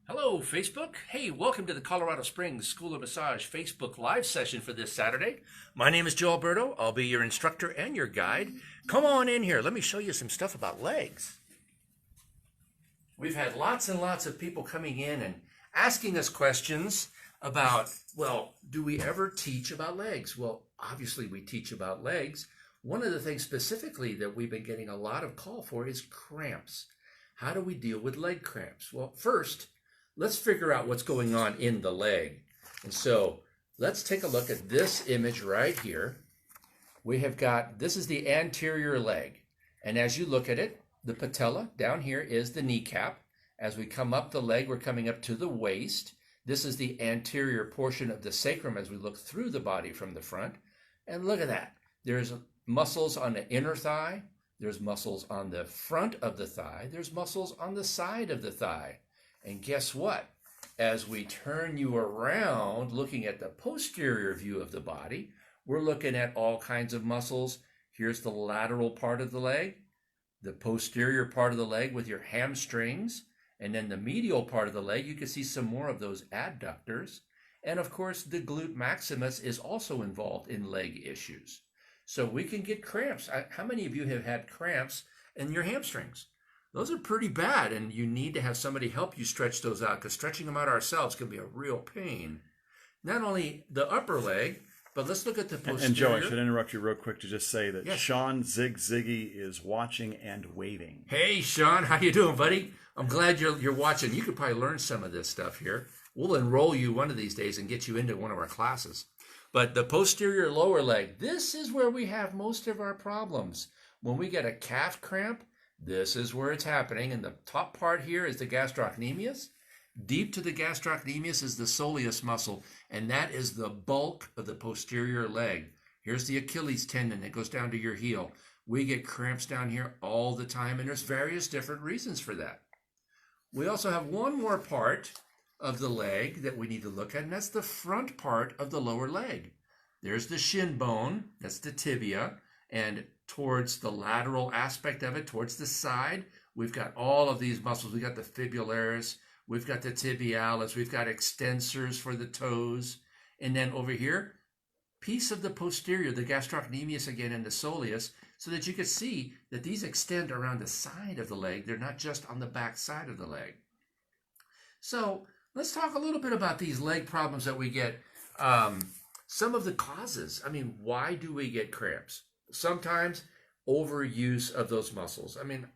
Hello, Facebook. Hey, welcome to the Colorado Springs School of Massage Facebook Live session for this Saturday. My name is Joe Alberto. I'll be your instructor and your guide. Come on in here. Let me show you some stuff about legs. We've had lots and lots of people coming in and asking us questions about, well, do we ever teach about legs? Well, obviously we teach about legs. One of the things specifically that we've been getting a lot of call for is cramps. How do we deal with leg cramps? Well, first, let's figure out what's going on in the leg. And so let's take a look at this image right here. We have got, this is the anterior leg. And as you look at it, the patella down here is the kneecap. As we come up the leg, we're coming up to the waist. This is the anterior portion of the sacrum as we look through the body from the front. And look at that. There's muscles on the inner thigh. There's muscles on the front of the thigh. There's muscles on the side of the thigh. And guess what? As we turn you around, looking at the posterior view of the body, we're looking at all kinds of muscles. Here's the lateral part of the leg, the posterior part of the leg with your hamstrings, and then the medial part of the leg, you can see some more of those adductors. And of course, the glute maximus is also involved in leg issues. So we can get cramps. How many of you have had cramps in your hamstrings? Those are pretty bad, and you need to have somebody help you stretch those out, because stretching them out ourselves can be a real pain. Not only the upper leg, but let's look at the posterior. And Joe, I should interrupt you real quick to just say that yes. Sean Ziggy is watching and waving. Hey, Sean, how you doing, buddy? I'm glad you're watching. You could probably learn some of this stuff here. We'll enroll you one of these days and get you into one of our classes. But the posterior lower leg, this is where we have most of our problems. When we get a calf cramp, this is where it's happening. And the top part here is the gastrocnemius. Deep to the gastrocnemius is the soleus muscle, and that is the bulk of the posterior leg. Here's the Achilles tendon that goes down to your heel. We get cramps down here all the time, and there's various different reasons for that. We also have one more part of the leg that we need to look at, and that's the front part of the lower leg. There's the shin bone, that's the tibia, and towards the lateral aspect of it, towards the side, we've got all of these muscles. We've got the fibularis, we've got the tibialis, we've got extensors for the toes. And then over here, piece of the posterior, the gastrocnemius again, and the soleus, so that you can see that these extend around the side of the leg. They're not just on the back side of the leg. So let's talk a little bit about these leg problems that we get. Some of the causes. I mean, why do we get cramps? Sometimes overuse of those muscles. I mean,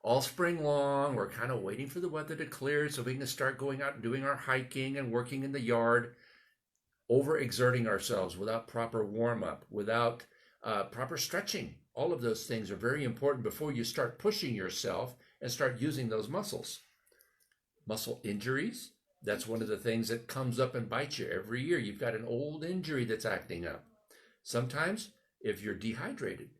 all spring long, we're kind of waiting for the weather to clear so we can start going out and doing our hiking and working in the yard, overexerting ourselves without proper warm-up, without proper stretching. All of those things are very important before you start pushing yourself and start using those muscles. Muscle injuries, that's one of the things that comes up and bites you every year. You've got an old injury that's acting up. Sometimes if you're dehydrated,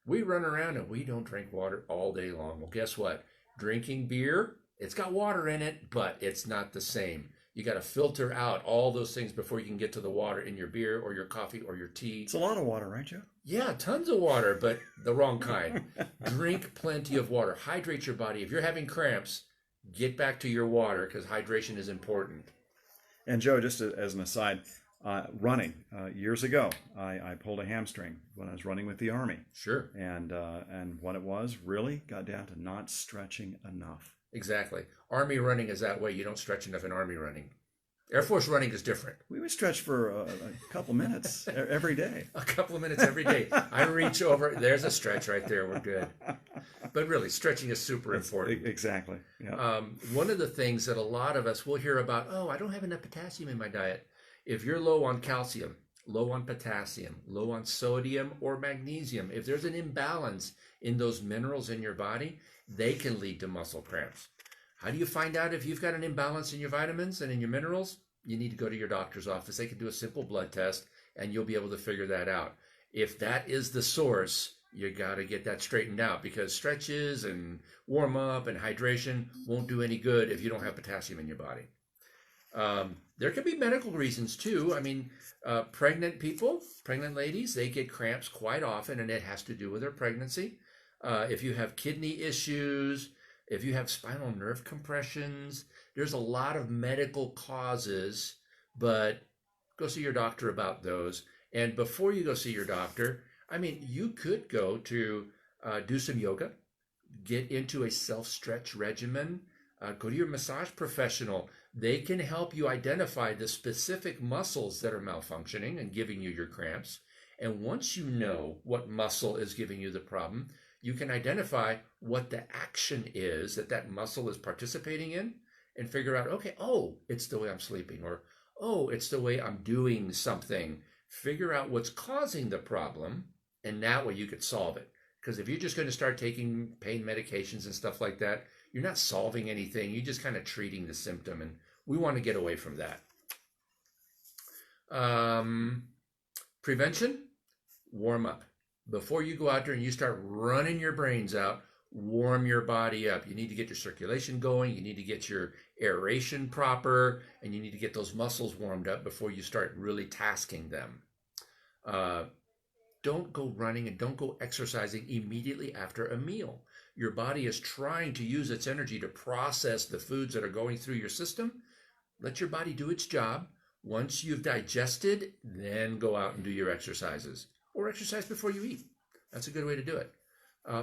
we run around and we don't drink water all day long. Well, guess what? Drinking beer, it's got water in it, but it's not the same. You got to filter out all those things before you can get to the water in your beer or your coffee or your tea. It's a lot of water, right, Joe? Yeah, tons of water, but the wrong kind. Drink plenty of water. Hydrate your body. If you're having cramps, get back to your water, because hydration is important. And Joe, just as an aside, running years ago, I pulled a hamstring when I was running with the Army. Sure. And what it was really got down to not stretching enough. Exactly. Army running is that way. You don't stretch enough in Army running. Air Force running is different. We would stretch for a couple minutes every day. A couple of minutes every day. I reach over. There's a stretch right there. We're good. But really, stretching is super important. Exactly. Yeah. One of the things that a lot of us will hear about, oh, I don't have enough potassium in my diet. If you're low on calcium, low on potassium, low on sodium or magnesium, if there's an imbalance in those minerals in your body, they can lead to muscle cramps. How do you find out if you've got an imbalance in your vitamins and in your minerals? You need to go to your doctor's office. They can do a simple blood test, and you'll be able to figure that out. If that is the source, you got to get that straightened out, because stretches and warm up and hydration won't do any good if you don't have potassium in your body. There can be medical reasons too. I mean, pregnant people, pregnant ladies, they get cramps quite often, and it has to do with their pregnancy. If you have kidney issues, if you have spinal nerve compressions, there's a lot of medical causes, but go see your doctor about those. And before you go see your doctor, I mean, you could go to do some yoga, get into a self-stretch regimen, go to your massage professional. They can help you identify the specific muscles that are malfunctioning and giving you your cramps. And once you know what muscle is giving you the problem, you can identify what the action is that that muscle is participating in and figure out, okay, oh, it's the way I'm sleeping, or oh, it's the way I'm doing something. Figure out what's causing the problem, and that way you could solve it. Because if you're just going to start taking pain medications and stuff like that, you're not solving anything. You're just kind of treating the symptom, and we want to get away from that. Prevention, warm up. Before you go out there and you start running your brains out, warm your body up. You need to get your circulation going. You need to get your aeration proper, and you need to get those muscles warmed up before you start really tasking them. Don't go running and don't go exercising immediately after a meal. Your body is trying to use its energy to process the foods that are going through your system. Let your body do its job. Once you've digested, then go out and do your exercises. Or exercise before you eat. That's a good way to do it.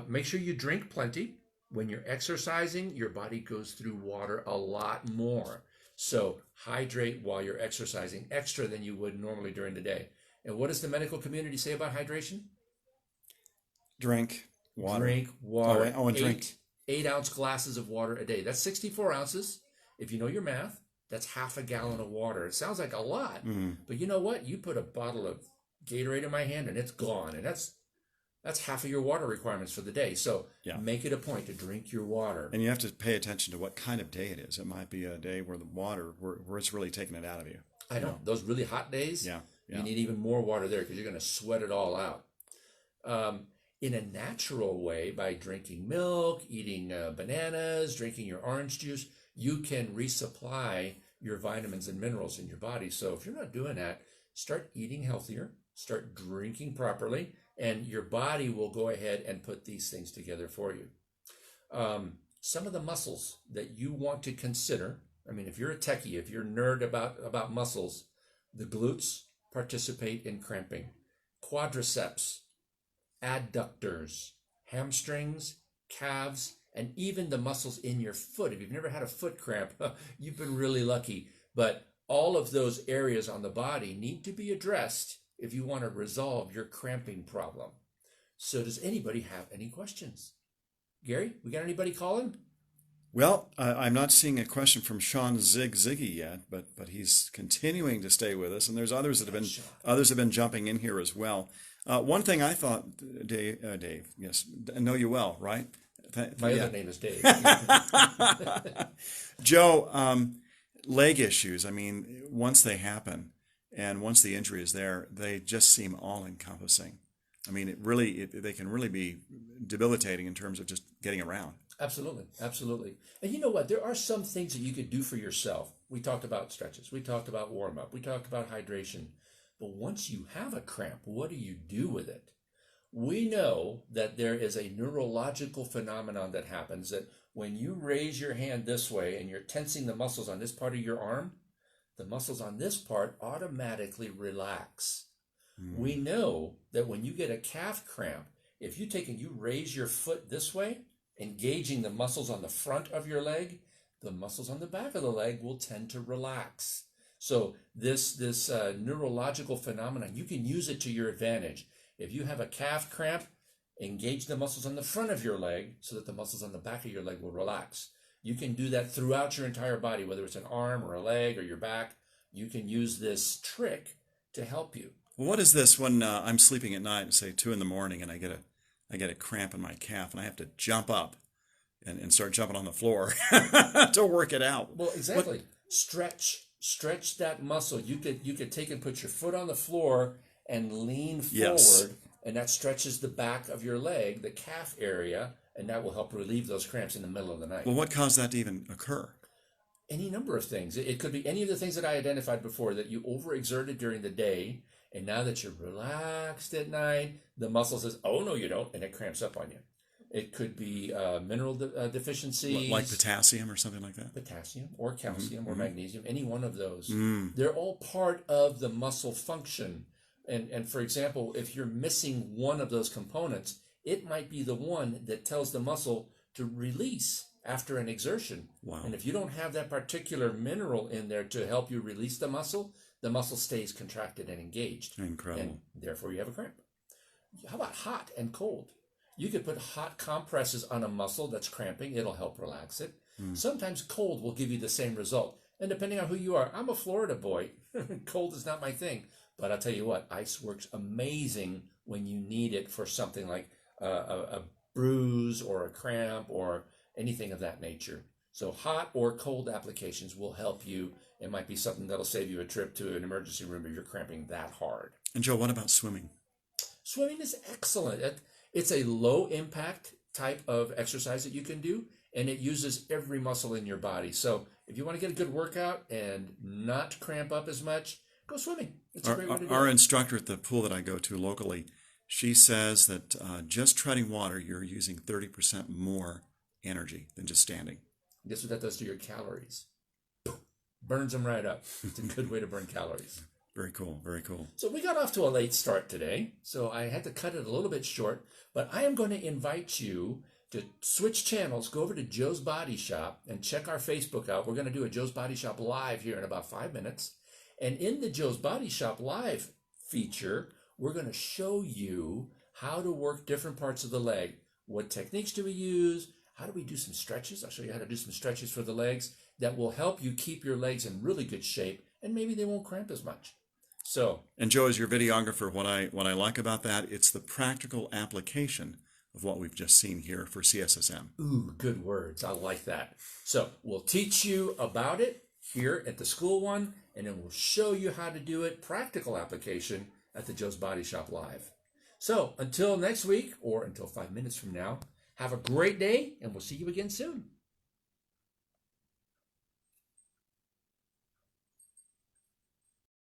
Make sure you drink plenty. When you're exercising, your body goes through water a lot more. So hydrate while you're exercising, extra than you would normally during the day. And what does the medical community say about hydration? Drink water. Drink water. And drink. 8-ounce glasses of water a day. That's 64 ounces. If you know your math, that's half a gallon of water. It sounds like a lot, but you know what? You put a bottle of Gatorade in my hand and it's gone. And that's half of your water requirements for the day. So make it a point to drink your water. And you have to pay attention to what kind of day it is. It might be a day where the water, where it's really taking it out of you. I know. Those really hot days, you need even more water there because you're going to sweat it all out. In a natural way, by drinking milk, eating bananas, drinking your orange juice, you can resupply your vitamins and minerals in your body. So if you're not doing that, start eating healthier, start drinking properly, and your body will go ahead and put these things together for you. Some of the muscles that you want to consider, I mean, if you're a techie, if you're a nerd about muscles, the glutes participate in cramping. Quadriceps, adductors, hamstrings, calves, and even the muscles in your foot. If you've never had a foot cramp, you've been really lucky. But all of those areas on the body need to be addressed if you want to resolve your cramping problem. So does anybody have any questions? Gary, we got anybody calling? Well, I'm not seeing a question from Sean Ziggy yet, but he's continuing to stay with us, and there's others that have been jumping in here as well. One thing I thought, Dave, yes, I know you well, right? My other name is Dave. Joe, leg issues. I mean, once they happen, and once the injury is there, they just seem all-encompassing. I mean, they can really be debilitating in terms of just getting around. Absolutely, absolutely. And you know what? There are some things that you could do for yourself. We talked about stretches. We talked about warm-up. We talked about hydration. But once you have a cramp, what do you do with it? We know that there is a neurological phenomenon that happens that when you raise your hand this way and you're tensing the muscles on this part of your arm, the muscles on this part automatically relax. We know that when you get a calf cramp, if you take and you raise your foot this way, engaging the muscles on the front of your leg, the muscles on the back of the leg will tend to relax. So this neurological phenomenon, you can use it to your advantage. If you have a calf cramp, engage the muscles on the front of your leg so that the muscles on the back of your leg will relax. You can do that throughout your entire body, whether it's an arm or a leg or your back. You can use this trick to help you. Well, what is this when I'm sleeping at night, say 2 a.m, and I get a cramp in my calf and I have to jump up and start jumping on the floor to work it out? Well, exactly. Stretch that muscle. You could take and put your foot on the floor and lean forward, and that stretches the back of your leg, the calf area, and that will help relieve those cramps in the middle of the night. Well, what caused that to even occur? Any number of things. It could be any of the things that I identified before, that you overexerted during the day, and now that you're relaxed at night, the muscle says, oh, no, you don't, and it cramps up on you. It could be mineral deficiencies. Like potassium or something like that? Potassium or calcium or magnesium, any one of those. They're all part of the muscle function. And for example, if you're missing one of those components, it might be the one that tells the muscle to release after an exertion. Wow. And if you don't have that particular mineral in there to help you release the muscle stays contracted and engaged. Incredible. And therefore you have a cramp. How about hot and cold? You could put hot compresses on a muscle that's cramping. It'll help relax it. Sometimes cold will give you the same result. And depending on who you are, I'm a Florida boy. Cold is not my thing. But I'll tell you what, ice works amazing when you need it for something like a bruise or a cramp or anything of that nature. So hot or cold applications will help you. It might be something that'll save you a trip to an emergency room if you're cramping that hard. And Joe, what about swimming? Swimming is excellent. It's a low impact type of exercise that you can do, and it uses every muscle in your body. So if you want to get a good workout and not cramp up as much, go swimming. It's a great way to do Our it. instructor at the pool that I go to locally, she says that just treading water, you're using 30% more energy than just standing. Guess what that does to your calories? Burns them right up. It's a good way to burn calories. Very cool. Very cool. So we got off to a late start today, so I had to cut it a little bit short, but I am going to invite you to switch channels, go over to Joe's Body Shop and check our Facebook out. We're going to do a Joe's Body Shop live here in about 5 minutes. And in the Joe's Body Shop live feature, we're going to show you how to work different parts of the leg. What techniques do we use? How do we do some stretches? I'll show you how to do some stretches for the legs that will help you keep your legs in really good shape, and maybe they won't cramp as much. So, and Joe, as your videographer, what I like about that, it's the practical application of what we've just seen here for CSSM. Ooh, good words. I like that. So we'll teach you about it here at the school one, and then we'll show you how to do it, practical application, at the Joe's Body Shop Live. So until next week, or until 5 minutes from now, have a great day, and we'll see you again soon.